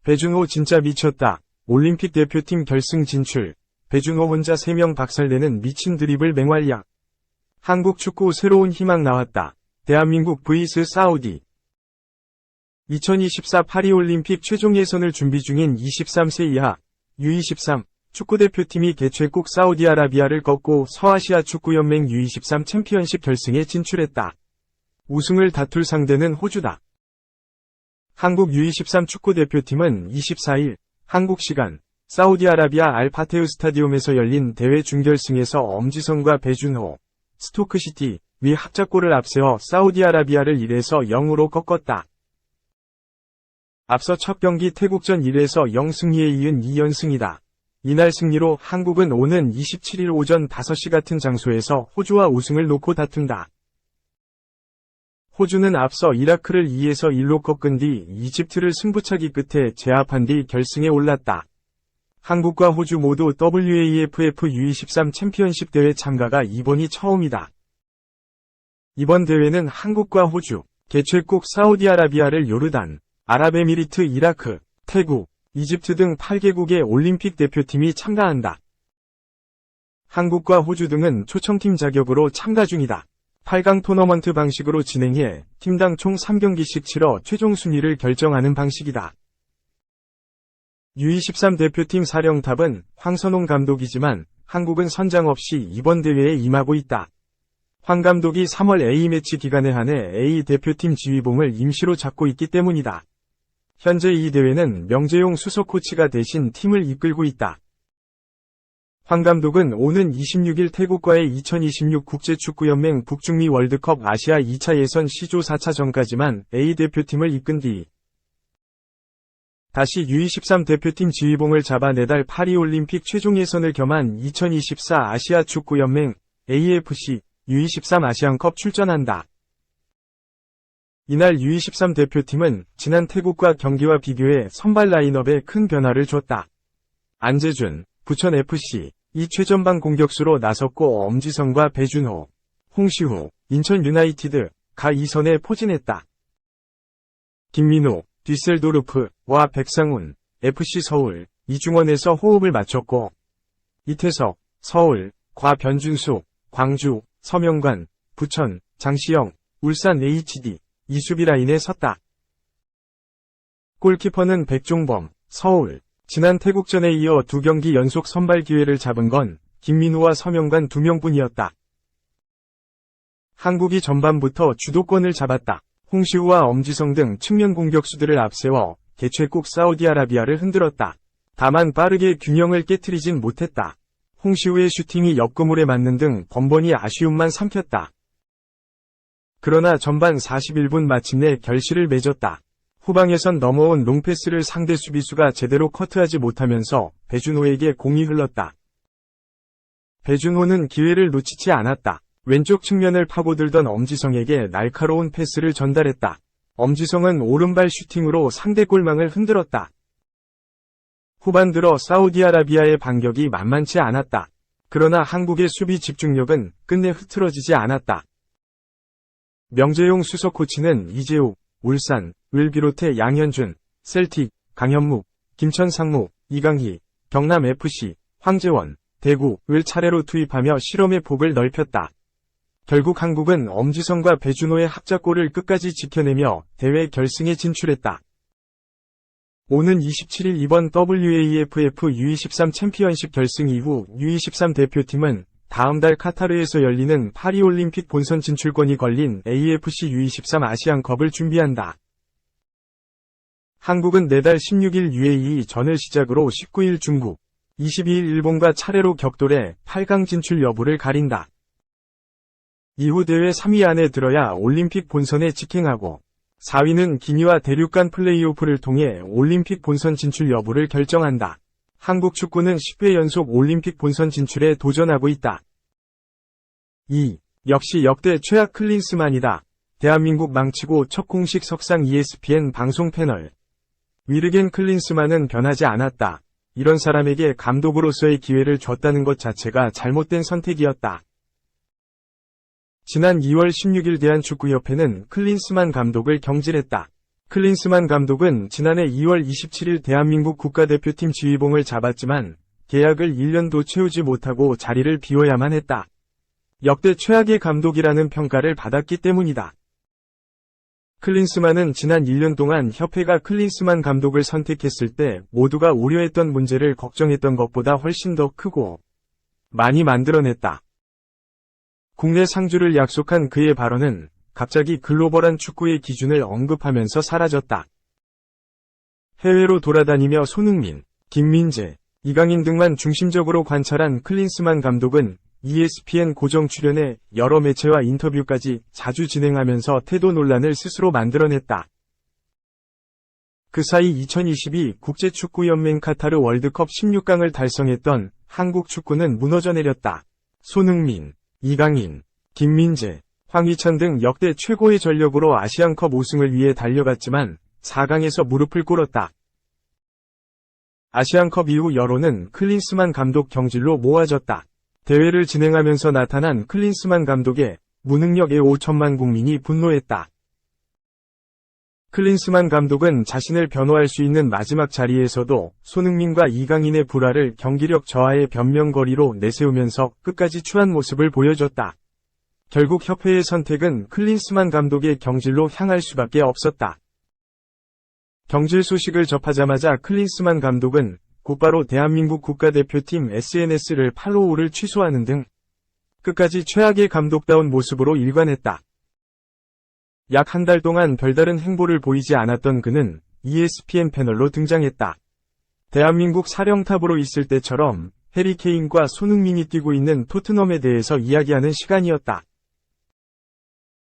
배준호 진짜 미쳤다. 올림픽 대표팀 결승 진출. 배준호 혼자 3명 박살내는 미친 드리블 맹활약. 한국 축구 새로운 희망 나왔다. 대한민국 vs 사우디. 2024 파리올림픽 최종 예선을 준비 중인 23세 이하 U23 축구대표팀이 개최국 사우디아라비아를 꺾고 서아시아 축구연맹 U23 챔피언십 결승에 진출했다. 우승을 다툴 상대는 호주다. 한국 U23 축구대표팀은 24일 한국 시간 사우디아라비아 알파테우 스타디움에서 열린 대회 준결승에서 엄지성과 배준호, 스토크시티 위 합작골을 앞세워 사우디아라비아를 1에서 0으로 꺾었다. 앞서 첫 경기 태국전 1에서 0 승리에 이은 2연승이다. 이날 승리로 한국은 오는 27일 오전 5시 같은 장소에서 호주와 우승을 놓고 다툰다. 호주는 앞서 이라크를 2에서 1로 꺾은 뒤 이집트를 승부차기 끝에 제압한 뒤 결승에 올랐다. 한국과 호주 모두 WAFF U23 챔피언십 대회 참가가 이번이 처음이다. 이번 대회는 한국과 호주, 개최국 사우디아라비아를 요르단, 아랍에미리트, 이라크, 태국, 이집트 등 8개국의 올림픽 대표팀이 참가한다. 한국과 호주 등은 초청팀 자격으로 참가 중이다. 8강 토너먼트 방식으로 진행해 팀당 총 3경기씩 치러 최종 순위를 결정하는 방식이다. U23 대표팀 사령탑은 황선홍 감독이지만 한국은 선장 없이 이번 대회에 임하고 있다. 황 감독이 3월 A매치 기간에 한해 A 대표팀 지휘봉을 임시로 잡고 있기 때문이다. 현재 이 대회는 명재용 수석 코치가 대신 팀을 이끌고 있다. 황 감독은 오는 26일 태국과의 2026 국제축구연맹 북중미 월드컵 아시아 2차 예선 C조 4차전까지만 A 대표팀을 이끈 뒤 다시 U23 대표팀 지휘봉을 잡아 내달 파리올림픽 최종 예선을 겸한 2024 아시아 축구연맹 AFC U23 아시안컵 출전한다. 이날 U23 대표팀은 지난 태국과 경기와 비교해 선발 라인업에 큰 변화를 줬다. 안재준, 부천FC, 이 최전방 공격수로 나섰고 엄지성과 배준호, 홍시후, 인천 유나이티드, 가 2선에 포진했다. 김민호, 뒤셀도르프와 백상훈, FC 서울, 이중원에서 호흡을 맞췄고 이태석, 서울, 과 변준수, 광주, 서명관, 부천, 장시영, 울산 HD, 이 수비 라인에 섰다. 골키퍼는 백종범, 서울. 지난 태국전에 이어 2경기 연속 선발 기회를 잡은 건 김민우와 서명관 2명뿐이었다. 한국이 전반부터 주도권을 잡았다. 홍시우와 엄지성 등 측면 공격수들을 앞세워 개최국 사우디아라비아를 흔들었다. 다만 빠르게 균형을 깨트리진 못했다. 홍시우의 슈팅이 옆그물에 맞는 등 번번이 아쉬움만 삼켰다. 그러나 전반 41분 마침내 결실을 맺었다. 후방에선 넘어온 롱패스를 상대 수비수가 제대로 커트하지 못하면서 배준호에게 공이 흘렀다. 배준호는 기회를 놓치지 않았다. 왼쪽 측면을 파고들던 엄지성에게 날카로운 패스를 전달했다. 엄지성은 오른발 슈팅으로 상대 골망을 흔들었다. 후반 들어 사우디아라비아의 반격이 만만치 않았다. 그러나 한국의 수비 집중력은 끝내 흐트러지지 않았다. 명재용 수석 코치는 이재욱, 울산, 을 비롯해 양현준, 셀틱, 강현묵, 김천상무, 이강희, 경남FC, 황재원, 대구, 을 차례로 투입하며 실험의 폭을 넓혔다. 결국 한국은 엄지성과 배준호의 합작골을 끝까지 지켜내며 대회 결승에 진출했다. 오는 27일 이번 WAFF U23 챔피언십 결승 이후 U23 대표팀은 다음 달 카타르에서 열리는 파리올림픽 본선 진출권이 걸린 AFC U23 아시안컵을 준비한다. 한국은 내달 16일 UAE전을 시작으로 19일 중국, 22일 일본과 차례로 격돌해 8강 진출 여부를 가린다. 이후 대회 3위 안에 들어야 올림픽 본선에 직행하고 4위는 기니와 대륙 간 플레이오프를 통해 올림픽 본선 진출 여부를 결정한다. 한국 축구는 10회 연속 올림픽 본선 진출에 도전하고 있다. 2. 역시 역대 최악 클린스만이다. 대한민국 망치고 첫 공식 석상 ESPN 방송 패널. 위르겐 클린스만은 변하지 않았다. 이런 사람에게 감독으로서의 기회를 줬다는 것 자체가 잘못된 선택이었다. 지난 2월 16일 대한축구협회는 클린스만 감독을 경질했다. 클린스만 감독은 지난해 2월 27일 대한민국 국가대표팀 지휘봉을 잡았지만 계약을 1년도 채우지 못하고 자리를 비워야만 했다. 역대 최악의 감독이라는 평가를 받았기 때문이다. 클린스만은 지난 1년 동안 협회가 클린스만 감독을 선택했을 때 모두가 우려했던 문제를 걱정했던 것보다 훨씬 더 크고 많이 만들어냈다. 국내 상주를 약속한 그의 발언은 갑자기 글로벌한 축구의 기준을 언급하면서 사라졌다. 해외로 돌아다니며 손흥민, 김민재, 이강인 등만 중심적으로 관찰한 클린스만 감독은 ESPN 고정 출연에 여러 매체와 인터뷰까지 자주 진행하면서 태도 논란을 스스로 만들어냈다. 그 사이 2022 국제축구연맹 카타르 월드컵 16강을 달성했던 한국 축구는 무너져 내렸다. 손흥민, 이강인, 김민재, 황희찬 등 역대 최고의 전력으로 아시안컵 우승을 위해 달려갔지만 4강에서 무릎을 꿇었다. 아시안컵 이후 여론은 클린스만 감독 경질로 모아졌다. 대회를 진행하면서 나타난 클린스만 감독의 무능력에 5천만 국민이 분노했다. 클린스만 감독은 자신을 변호할 수 있는 마지막 자리에서도 손흥민과 이강인의 불화를 경기력 저하의 변명거리로 내세우면서 끝까지 추한 모습을 보여줬다. 결국 협회의 선택은 클린스만 감독의 경질로 향할 수밖에 없었다. 경질 소식을 접하자마자 클린스만 감독은 곧바로 대한민국 국가대표팀 SNS를 팔로우를 취소하는 등 끝까지 최악의 감독다운 모습으로 일관했다. 약 한 달 동안 별다른 행보를 보이지 않았던 그는 ESPN 패널로 등장했다. 대한민국 사령탑으로 있을 때처럼 해리 케인과 손흥민이 뛰고 있는 토트넘에 대해서 이야기하는 시간이었다.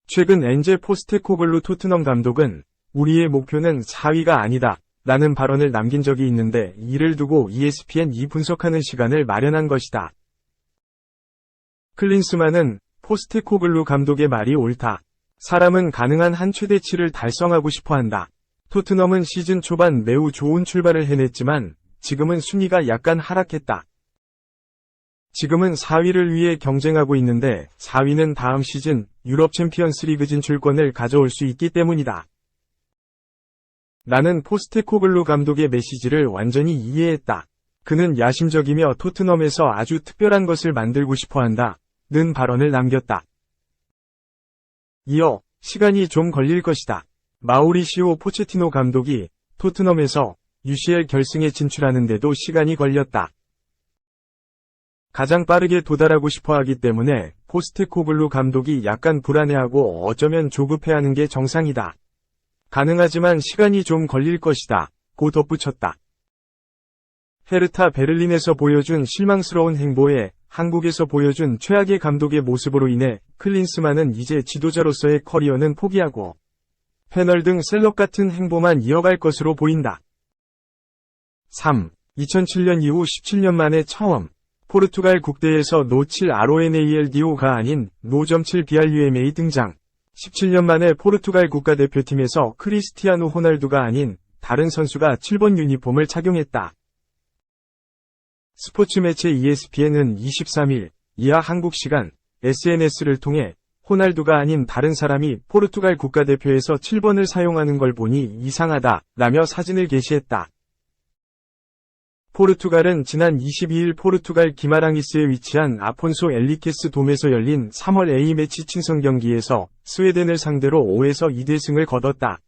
최근 엔제 포스테코글루 토트넘 감독은 우리의 목표는 4위가 아니다 라는 발언을 남긴 적이 있는데 이를 두고 ESPN이 분석하는 시간을 마련한 것이다. 클린스만은 포스테코글루 감독의 말이 옳다. 사람은 가능한 한 최대치를 달성하고 싶어한다. 토트넘은 시즌 초반 매우 좋은 출발을 해냈지만 지금은 순위가 약간 하락했다. 지금은 4위를 위해 경쟁하고 있는데 4위는 다음 시즌 유럽 챔피언스 리그 진출권을 가져올 수 있기 때문이다. 나는 포스테코글루 감독의 메시지를 완전히 이해했다. 그는 야심적이며 토트넘에서 아주 특별한 것을 만들고 싶어한다. 는 발언을 남겼다. 이어 시간이 좀 걸릴 것이다. 마우리시오 포체티노 감독이 토트넘에서 UCL 결승에 진출하는데도 시간이 걸렸다. 가장 빠르게 도달하고 싶어하기 때문에 포스테코글루 감독이 약간 불안해하고 어쩌면 조급해하는 게 정상이다. 가능하지만 시간이 좀 걸릴 것이다. 고 덧붙였다. 헤르타 베를린에서 보여준 실망스러운 행보에 한국에서 보여준 최악의 감독의 모습으로 인해 클린스만은 이제 지도자로서의 커리어는 포기하고 패널 등 셀럽 같은 행보만 이어갈 것으로 보인다. 3. 2007년 이후 17년 만에 처음 포르투갈 국대에서 노7 RONALDO가 아닌 노.7 BRUMA 등장. 17년 만에 포르투갈 국가대표팀에서 크리스티아누 호날두가 아닌 다른 선수가 7번 유니폼을 착용했다. 스포츠 매체 ESPN은 23일 이하 한국 시간 SNS를 통해 호날두가 아닌 다른 사람이 포르투갈 국가대표에서 7번을 사용하는 걸 보니 이상하다 라며 사진을 게시했다. 포르투갈은 지난 22일 포르투갈 기마랑이스에 위치한 아폰소 엘리케스 돔에서 열린 3월 A매치 친선 경기에서 스웨덴을 상대로 5에서 2대 승을 거뒀다.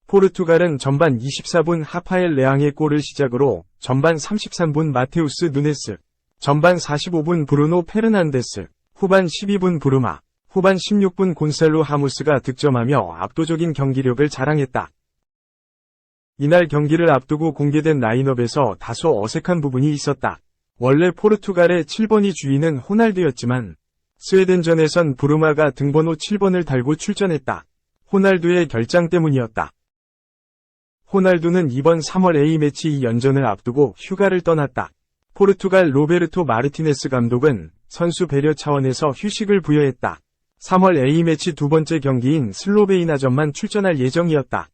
포르투갈은 전반 24분 하파엘 레앙의 골을 시작으로 전반 33분 마테우스 누네스, 전반 45분 브루노 페르난데스, 후반 12분 브루마, 후반 16분 곤살로 하무스가 득점하며 압도적인 경기력을 자랑했다. 이날 경기를 앞두고 공개된 라인업에서 다소 어색한 부분이 있었다. 원래 포르투갈의 7번이 주인은 호날두였지만 스웨덴전에선 브루마가 등번호 7번을 달고 출전했다. 호날두의 결장 때문이었다. 호날두는 이번 3월 A매치 2연전을 앞두고 휴가를 떠났다. 포르투갈 로베르토 마르티네스 감독은 선수 배려 차원에서 휴식을 부여했다. 3월 A매치 두 번째 경기인 슬로베이나전만 출전할 예정이었다.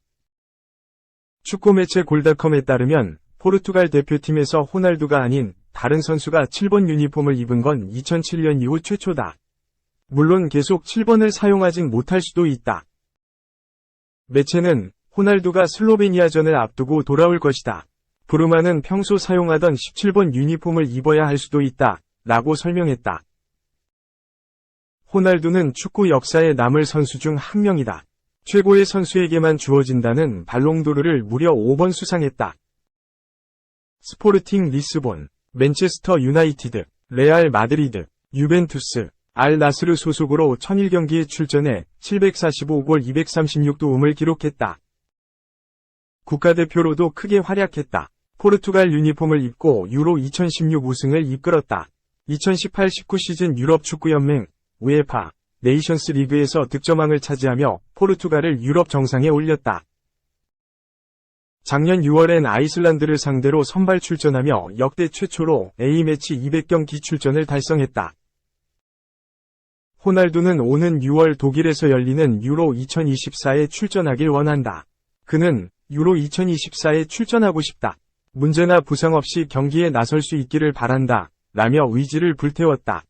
축구매체 골닷컴에 따르면 포르투갈 대표팀에서 호날두가 아닌 다른 선수가 7번 유니폼을 입은 건 2007년 이후 최초다. 물론 계속 7번을 사용하진 못할 수도 있다. 매체는 호날두가 슬로베니아전을 앞두고 돌아올 것이다. 브루마는 평소 사용하던 17번 유니폼을 입어야 할 수도 있다. 라고 설명했다. 호날두는 축구 역사에 남을 선수 중 한 명이다. 최고의 선수에게만 주어진다는 발롱도르를 무려 5번 수상했다. 스포르팅 리스본, 맨체스터 유나이티드, 레알 마드리드, 유벤투스, 알 나스르 소속으로 1001경기에 출전해 745골 236도움을 기록했다. 국가대표로도 크게 활약했다. 포르투갈 유니폼을 입고 유로 2016 우승을 이끌었다. 2018-19 시즌 유럽축구연맹, 우에파, 네이션스 리그에서 득점왕을 차지하며 포르투갈을 유럽 정상에 올렸다. 작년 6월엔 아이슬란드를 상대로 선발 출전하며 역대 최초로 A매치 200경기 출전을 달성했다. 호날두는 오는 6월 독일에서 열리는 유로 2024에 출전하길 원한다. 그는 유로 2024에 출전하고 싶다. 문제나 부상 없이 경기에 나설 수 있기를 바란다. 라며 의지를 불태웠다.